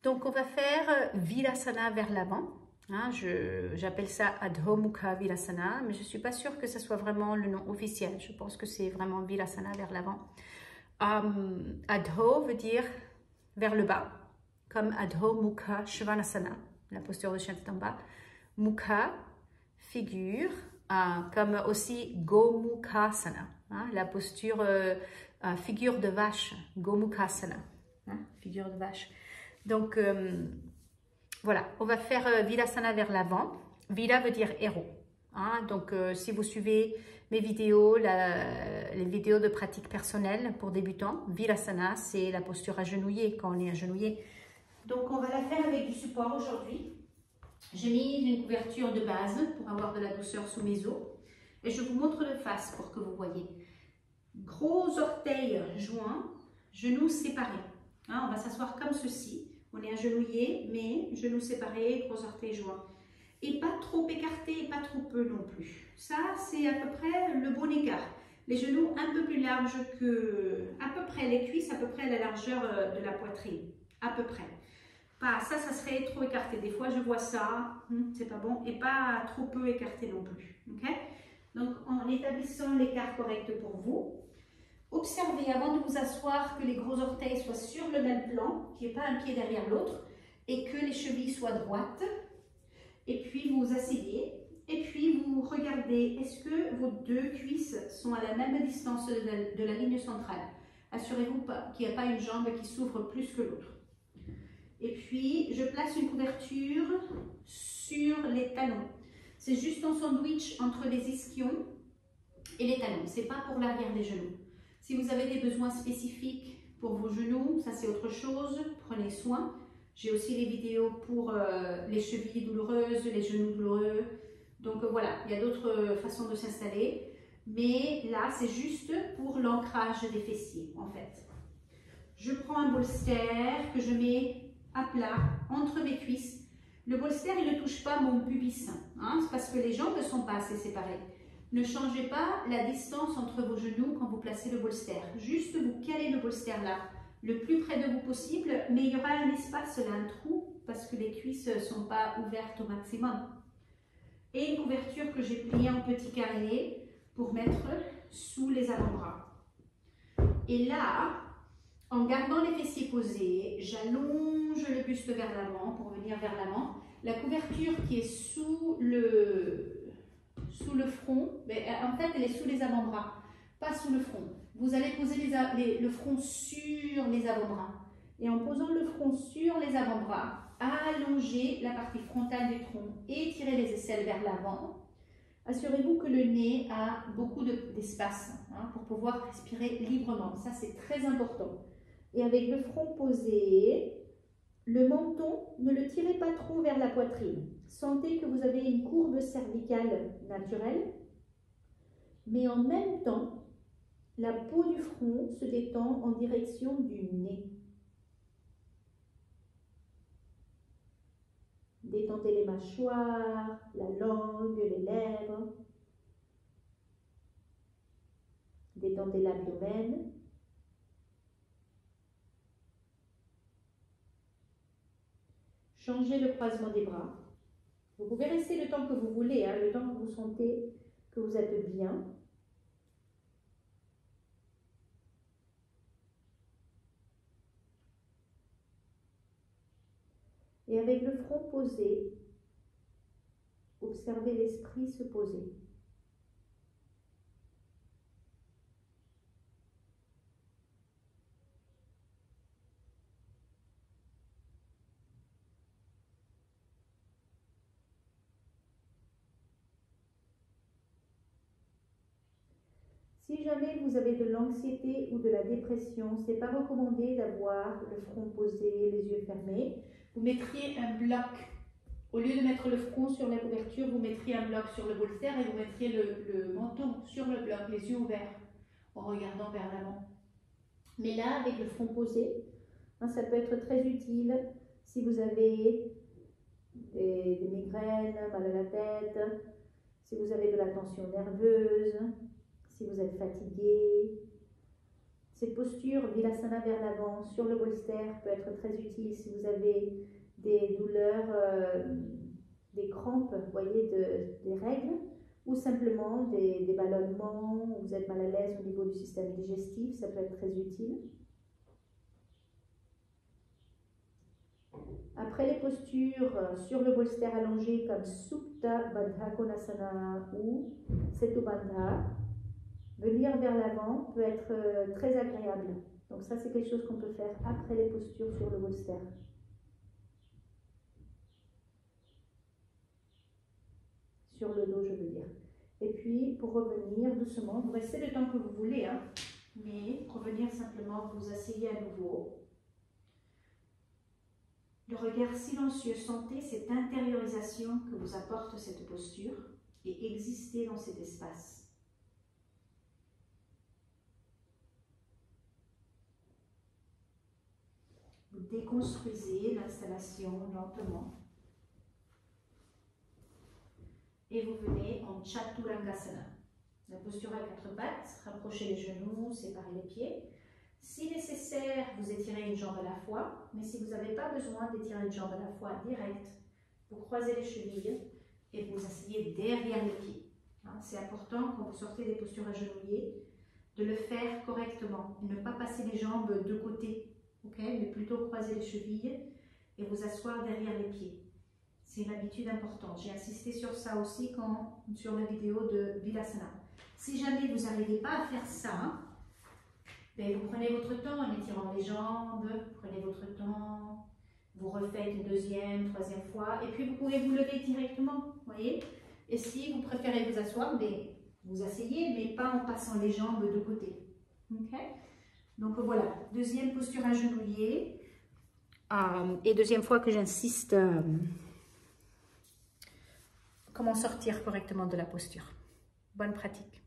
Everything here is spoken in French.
Donc, on va faire Vilasana vers l'avant. Hein, j'appelle ça Adho Mukha Vilasana, mais je ne suis pas sûre que ce soit vraiment le nom officiel. Je pense que c'est vraiment Vilasana vers l'avant. Adho veut dire vers le bas, comme Adho Mukha Svanasana, la posture de chien tête en bas. Mukha, figure, comme aussi Gomukhasana, hein, la posture figure de vache, Gomukhasana, hein, figure de vache. Donc, voilà, on va faire Vilasana vers l'avant. Vila veut dire héros. Hein, donc, si vous suivez mes vidéos, les vidéos de pratique personnelle pour débutants, Vilasana, c'est la posture agenouillée, quand on est agenouillé. Donc, on va la faire avec du support aujourd'hui. J'ai mis une couverture de base pour avoir de la douceur sous mes os. Et je vous montre de face pour que vous voyez. Gros orteils joints, genoux séparés. Hein, on va s'asseoir comme ceci. On est agenouillé, mais genoux séparés, gros orteils joints. Et pas trop écartés et pas trop peu non plus. Ça, c'est à peu près le bon écart. Les genoux un peu plus larges que, à peu près les cuisses, à peu près la largeur de la poitrine. À peu près. Pas, ça serait trop écarté. Des fois, je vois ça, c'est pas bon. Et pas trop peu écarté non plus. Okay? Donc, en établissant l'écart correct pour vous, observez avant de vous asseoir que les gros orteils soient sur le même plan, qu'il n'y ait pas un pied derrière l'autre, et que les chevilles soient droites. Et puis vous vous asseyez, et puis vous regardez, est-ce que vos deux cuisses sont à la même distance de la ligne centrale? Assurez-vous qu'il n'y a pas une jambe qui s'ouvre plus que l'autre. Et puis je place une couverture sur les talons. C'est juste un sandwich entre les ischions et les talons. Ce n'est pas pour l'arrière des genoux. Si vous avez des besoins spécifiques pour vos genoux, ça c'est autre chose, prenez soin. J'ai aussi les vidéos pour les chevilles douloureuses, les genoux douloureux. Donc voilà, il y a d'autres façons de s'installer. Mais là, c'est juste pour l'ancrage des fessiers en fait. Je prends un bolster que je mets à plat entre mes cuisses. Le bolster, il ne touche pas mon pubis. Hein, c'est parce que les jambes ne sont pas assez séparées. Ne changez pas la distance entre vos genoux quand vous placez le bolster. Juste vous calez le bolster là, le plus près de vous possible, mais il y aura un espace là, un trou, parce que les cuisses ne sont pas ouvertes au maximum. Et une couverture que j'ai pliée en petit carré pour mettre sous les avant-bras. Et là, en gardant les fessiers posés, j'allonge le buste vers l'avant pour venir vers l'avant. La couverture qui est sous le front, mais en fait elle est sous les avant-bras, pas sous le front. Vous allez poser le front sur les avant-bras. Et en posant le front sur les avant-bras, allongez la partie frontale du tronc et tirez les aisselles vers l'avant. Assurez-vous que le nez a beaucoup d'espace pour pouvoir respirer librement. Ça, c'est très important. Et avec le front posé, le menton, ne le tirez pas trop vers la poitrine. Sentez que vous avez une courbe cervicale naturelle, mais en même temps, la peau du front se détend en direction du nez. Détendez les mâchoires, la langue, les lèvres. Détendez l'abdomen. Changez le croisement des bras. Vous pouvez rester le temps que vous voulez, le temps que vous sentez que vous êtes bien. Et avec le front posé, observez l'esprit se poser. Si jamais vous avez de l'anxiété ou de la dépression, ce n'est pas recommandé d'avoir le front posé, les yeux fermés. Vous mettriez un bloc. Au lieu de mettre le front sur la couverture, vous mettriez un bloc sur le bolster et vous mettriez le menton sur le bloc, les yeux ouverts, en regardant vers l'avant. Mais là, avec le front posé, ça peut être très utile si vous avez des migraines, mal à la tête, si vous avez de la tension nerveuse, si vous êtes fatigué, Cette posture Vilasana vers l'avant sur le bolster peut être très utile si vous avez des douleurs, des crampes, vous voyez, des règles, ou simplement des ballonnements, ou vous êtes mal à l'aise au niveau du système digestif, ça peut être très utile. Après les postures sur le bolster allongé comme Supta Bandha Konasana ou Setu Bandha, venir vers l'avant peut être très agréable. Donc ça, c'est quelque chose qu'on peut faire après les postures sur le bolster. Sur le dos, je veux dire. Et puis, pour revenir doucement, vous restez le temps que vous voulez, hein, mais revenir simplement, vous asseyez à nouveau. Le regard silencieux, sentez cette intériorisation que vous apporte cette posture et existez dans cet espace. Vous déconstruisez l'installation lentement. Et vous venez en Chaturangasana. La posture à 4 pattes, rapprochez les genoux, séparez les pieds. Si nécessaire, vous étirez une jambe à la fois, mais si vous n'avez pas besoin d'étirer une jambe à la fois direct, vous croisez les chevilles et vous asseyez derrière les pieds. C'est important quand vous sortez des postures agenouillées de le faire correctement, ne pas passer les jambes de côté, mais plutôt croiser les chevilles et vous asseoir derrière les pieds. C'est une habitude importante. J'ai insisté sur ça aussi sur la vidéo de Vilasana. Si jamais vous n'arrivez pas à faire ça, vous prenez votre temps en étirant les jambes, prenez votre temps, vous refaites une deuxième, troisième fois, et puis vous pouvez vous lever directement, voyez. Et si vous préférez vous asseoir, vous asseyez, mais pas en passant les jambes de côté. Donc voilà, deuxième posture agenouillée. Et deuxième fois que j'insiste, comment sortir correctement de la posture. Bonne pratique.